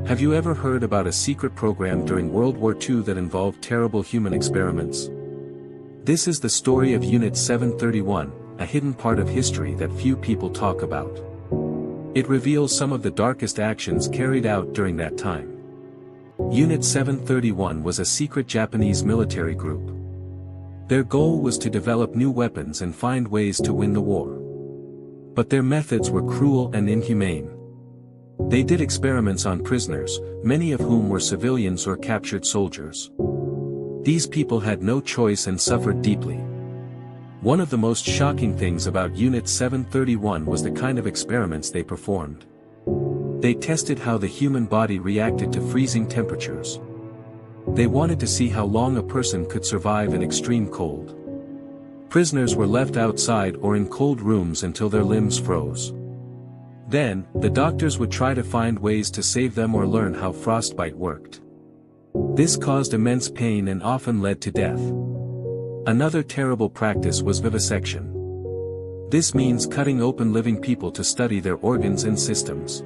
Have you ever heard about a secret program during World War II that involved terrible human experiments? This is the story of Unit 731, a hidden part of history that few people talk about. It reveals some of the darkest actions carried out during that time. Unit 731 was a secret Japanese military group. Their goal was to develop new weapons and find ways to win the war. But their methods were cruel and inhumane. They did experiments on prisoners, many of whom were civilians or captured soldiers. These people had no choice and suffered deeply. One of the most shocking things about Unit 731 was the kind of experiments they performed. They tested how the human body reacted to freezing temperatures. They wanted to see how long a person could survive in extreme cold. Prisoners were left outside or in cold rooms until their limbs froze. Then, the doctors would try to find ways to save them or learn how frostbite worked. This caused immense pain and often led to death. Another terrible practice was vivisection. This means cutting open living people to study their organs and systems.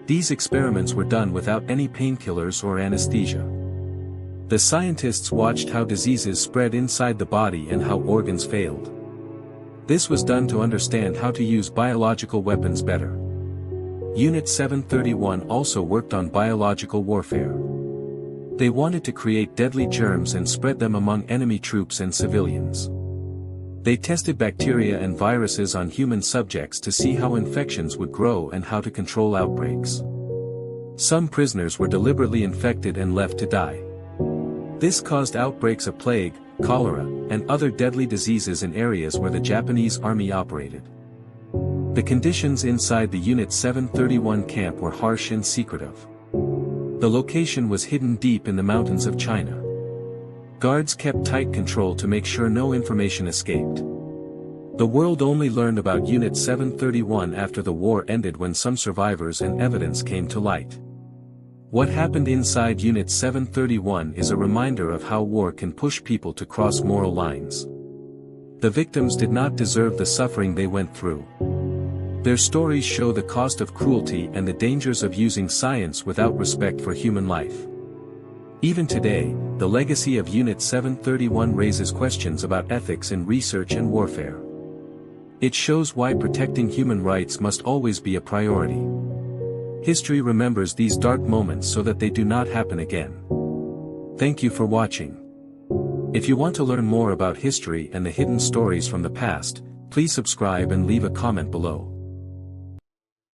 These experiments were done without any painkillers or anesthesia. The scientists watched how diseases spread inside the body and how organs failed. This was done to understand how to use biological weapons better. Unit 731 also worked on biological warfare. They wanted to create deadly germs and spread them among enemy troops and civilians. They tested bacteria and viruses on human subjects to see how infections would grow and how to control outbreaks. Some prisoners were deliberately infected and left to die. This caused outbreaks of plague, cholera, and other deadly diseases in areas where the Japanese army operated. The conditions inside the Unit 731 camp were harsh and secretive. The location was hidden deep in the mountains of China. Guards kept tight control to make sure no information escaped. The world only learned about Unit 731 after the war ended when some survivors and evidence came to light. What happened inside Unit 731 is a reminder of how war can push people to cross moral lines. The victims did not deserve the suffering they went through. Their stories show the cost of cruelty and the dangers of using science without respect for human life. Even today, the legacy of Unit 731 raises questions about ethics in research and warfare. It shows why protecting human rights must always be a priority. History remembers these dark moments so that they do not happen again. Thank you for watching. If you want to learn more about history and the hidden stories from the past, please subscribe and leave a comment below.